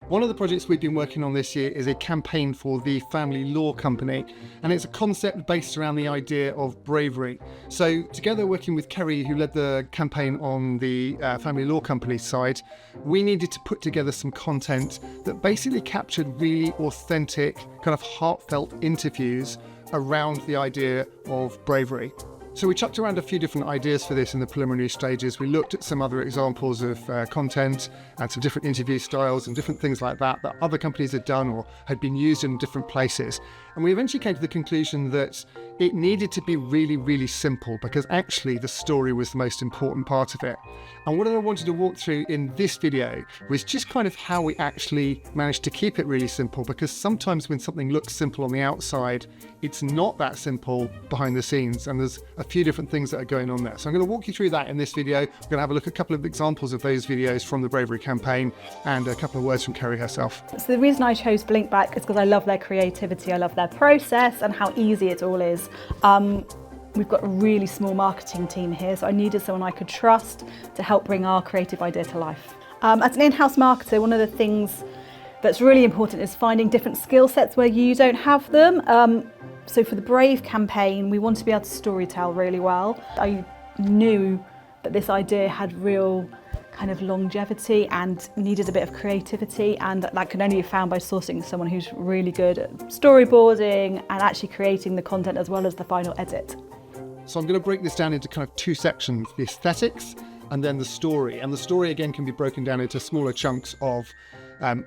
One of the projects we've been working on this year is a campaign for the Family Law Company, and it's a concept based around the idea of bravery. So together, working with Kerry, who led the campaign on the Family Law Company side, we needed to put together some content that basically captured really authentic, kind of heartfelt interviews around the idea of bravery. So we chucked around a few different ideas for this in the preliminary stages. We looked at some other examples of content and some different interview styles and different things like that other companies had done or had been used in different places. And we eventually came to the conclusion that it needed to be really, really simple, because actually the story was the most important part of it. And what I wanted to walk through in this video was just kind of how we actually managed to keep it really simple, because sometimes when something looks simple on the outside, it's not that simple behind the scenes, and there's a few different things that are going on there. So I'm going to walk you through that in this video. We're going to have a look at a couple of examples of those videos from the Bravery campaign and a couple of words from Kerry herself. So the reason I chose Blinkback is because I love their creativity, I love their process and how easy it all is. We've got a really small marketing team here, so I needed someone I could trust to help bring our creative idea to life. As an in-house marketer, one of the things that's really important is finding different skill sets where you don't have them. So for the Brave campaign, we wanted to be able to storytell really well. I knew that this idea had real kind of longevity and needed a bit of creativity, and that could only be found by sourcing someone who's really good at storyboarding and actually creating the content as well as the final edit. So I'm going to break this down into kind of two sections, the aesthetics and then the story. And the story again can be broken down into smaller chunks of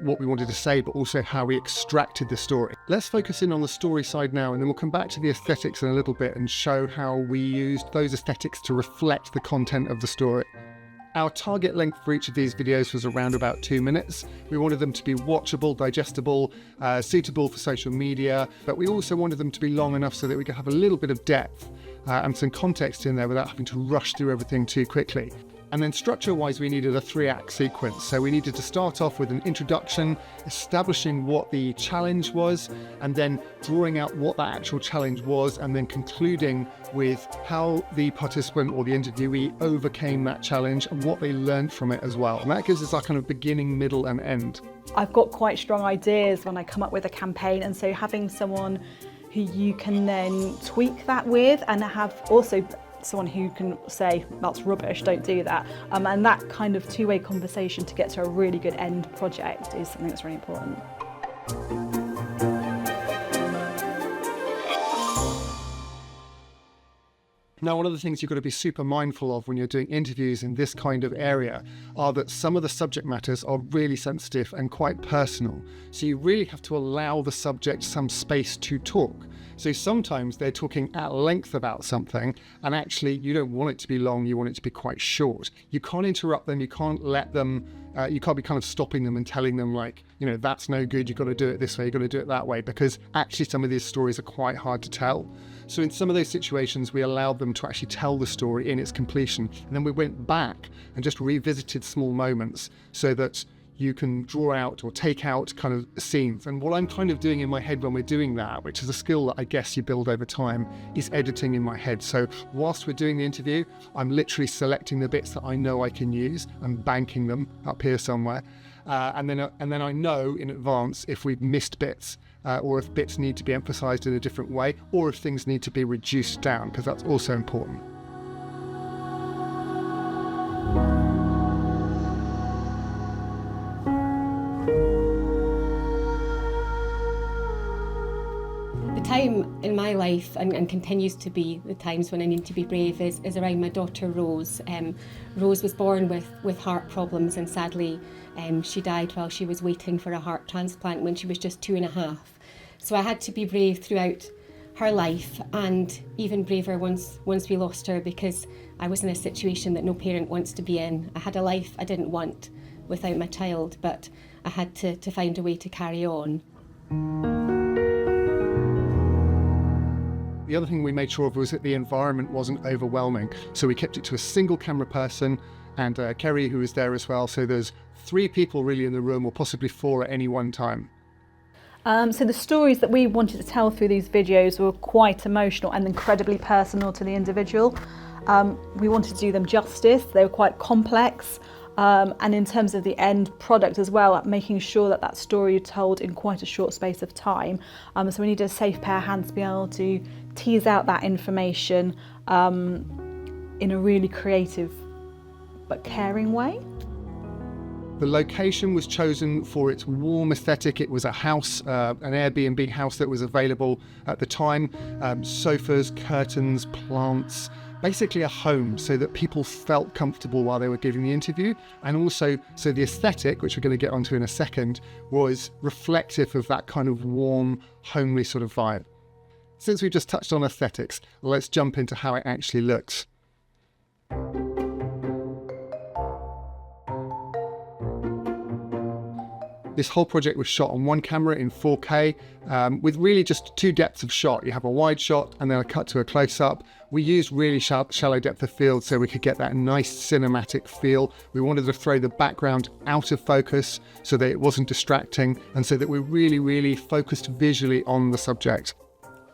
what we wanted to say, but also how we extracted the story. Let's focus in on the story side now, and then we'll come back to the aesthetics in a little bit and show how we used those aesthetics to reflect the content of the story. Our target length for each of these videos was around about 2 minutes. We wanted them to be watchable, digestible, suitable for social media, but we also wanted them to be long enough so that we could have a little bit of depth and some context in there without having to rush through everything too quickly. And then structure-wise, we needed a 3-act sequence. So we needed to start off with an introduction, establishing what the challenge was, and then drawing out what that actual challenge was, and then concluding with how the participant or the interviewee overcame that challenge and what they learned from it as well. And that gives us our kind of beginning, middle, and end. I've got quite strong ideas when I come up with a campaign, and so having someone who you can then tweak that with, and have also someone who can say, that's rubbish, don't do that. And that kind of two-way conversation to get to a really good end project is something that's really important. Now, one of the things you've got to be super mindful of when you're doing interviews in this kind of area are that some of the subject matters are really sensitive and quite personal. So you really have to allow the subject some space to talk. So sometimes they're talking at length about something, and actually you don't want it to be long, you want it to be quite short. You can't interrupt them, you can't let them, you can't be kind of stopping them and telling them like, you know, that's no good, you've got to do it this way, you've got to do it that way, because actually some of these stories are quite hard to tell. So in some of those situations, we allowed them to actually tell the story in its completion. And then we went back and just revisited small moments so that you can draw out or take out kind of scenes. And what I'm kind of doing in my head when we're doing that, which is a skill that I guess you build over time, is editing in my head. So whilst we're doing the interview, I'm literally selecting the bits that I know I can use and banking them up here somewhere. And then I know in advance if we've missed bits or if bits need to be emphasized in a different way, or if things need to be reduced down, because that's also important. The time in my life, and continues to be the times when I need to be brave, is around my daughter Rose. Rose was born with heart problems, and sadly she died while she was waiting for a heart transplant when she was just 2.5. So I had to be brave throughout her life, and even braver once we lost her, because I was in a situation that no parent wants to be in. I had a life I didn't want without my child, but I had to find a way to carry on. The other thing we made sure of was that the environment wasn't overwhelming. So we kept it to a single camera person, and Kerry, who was there as well. So there's 3 people really in the room, or possibly 4 at any one time. So the stories that we wanted to tell through these videos were quite emotional and incredibly personal to the individual. We wanted to do them justice. They were quite complex. And in terms of the end product as well, making sure that that story is told in quite a short space of time. So we need a safe pair of hands to be able to tease out that information in a really creative but caring way. The location was chosen for its warm aesthetic. It was a house, an Airbnb house that was available at the time. Sofas, curtains, plants, basically a home so that people felt comfortable while they were giving the interview. And also, so the aesthetic, which we're going to get onto in a second, was reflective of that kind of warm, homely sort of vibe. Since we've just touched on aesthetics, let's jump into how it actually looks. This whole project was shot on one camera in 4K with really just two depths of shot. You have a wide shot and then a cut to a close-up. We used really shallow depth of field so we could get that nice cinematic feel. We wanted to throw the background out of focus so that it wasn't distracting and so that we're really focused visually on the subject.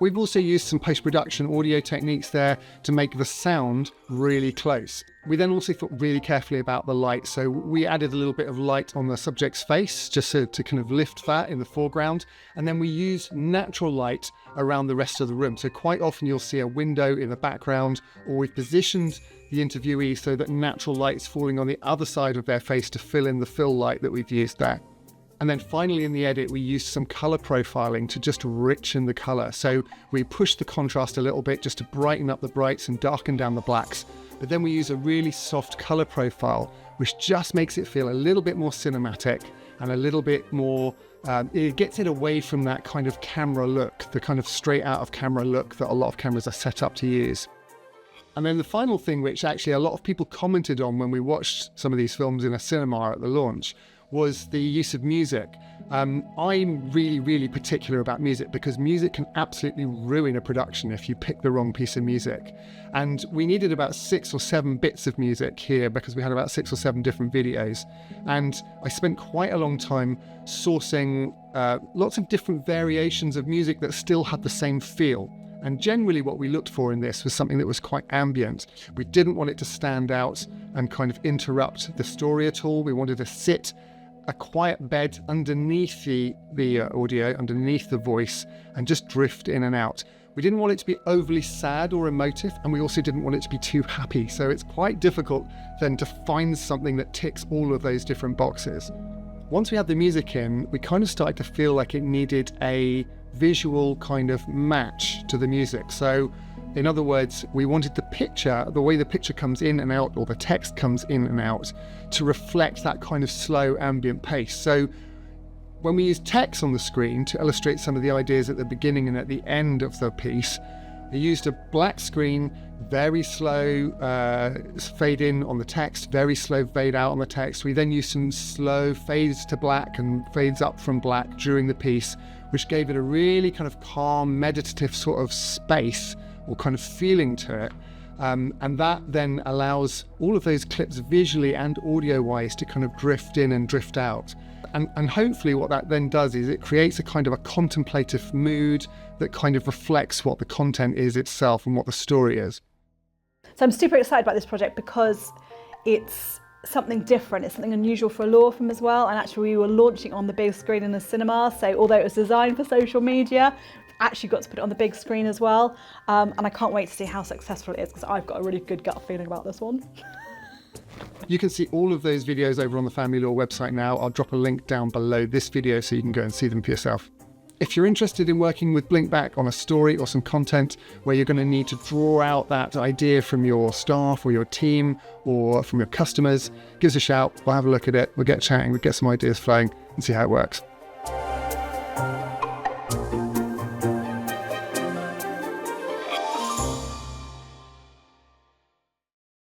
We've also used some post-production audio techniques there to make the sound really close. We then also thought really carefully about the light. So we added a little bit of light on the subject's face just to kind of lift that in the foreground. And then we used natural light around the rest of the room. So quite often you'll see a window in the background, or we've positioned the interviewee so that natural light is falling on the other side of their face to fill in the fill light that we've used there. And then finally in the edit, we used some color profiling to just richen the color. So we pushed the contrast a little bit just to brighten up the brights and darken down the blacks. But then we use a really soft color profile, which just makes it feel a little bit more cinematic and a little bit more, it gets it away from that kind of camera look, the kind of straight out of camera look that a lot of cameras are set up to use. And then the final thing, which actually a lot of people commented on when we watched some of these films in a cinema at the launch, was the use of music. I'm really particular about music because music can absolutely ruin a production if you pick the wrong piece of music. And we needed about 6 or 7 bits of music here because we had about 6 or 7 different videos. And I spent quite a long time sourcing lots of different variations of music that still had the same feel. And generally what we looked for in this was something that was quite ambient. We didn't want it to stand out and kind of interrupt the story at all. We wanted to sit a quiet bed underneath the audio, underneath the voice, and just drift in and out. We didn't want it to be overly sad or emotive, and we also didn't want it to be too happy. So it's quite difficult then to find something that ticks all of those different boxes. Once we had the music in, we kind of started to feel like it needed a visual kind of match to the music. So in other words, we wanted the picture, the way the picture comes in and out, or the text comes in and out, to reflect that kind of slow ambient pace. So when we use text on the screen to illustrate some of the ideas at the beginning and at the end of the piece, we used a black screen, very slow fade in on the text, very slow fade out on the text. We then used some slow fades to black and fades up from black during the piece, which gave it a really kind of calm, meditative sort of space or kind of feeling to it. And that then allows all of those clips visually and audio-wise to kind of drift in and drift out. And hopefully what that then does is it creates a kind of a contemplative mood that kind of reflects what the content is itself and what the story is. So I'm super excited about this project because it's something different, it's something unusual for a law firm as well, and actually we were launching on the big screen in the cinema, so although it was designed for social media, we've actually got to put it on the big screen as well, and I can't wait to see how successful it is because I've got a really good gut feeling about this one. You can see all of those videos over on the Family Law website now. I'll drop a link down below this video so you can go and see them for yourself. If you're interested in working with Blinkback on a story or some content where you're going to need to draw out that idea from your staff or your team or from your customers, give us a shout, we'll have a look at it, we'll get chatting, we'll get some ideas flowing and see how it works.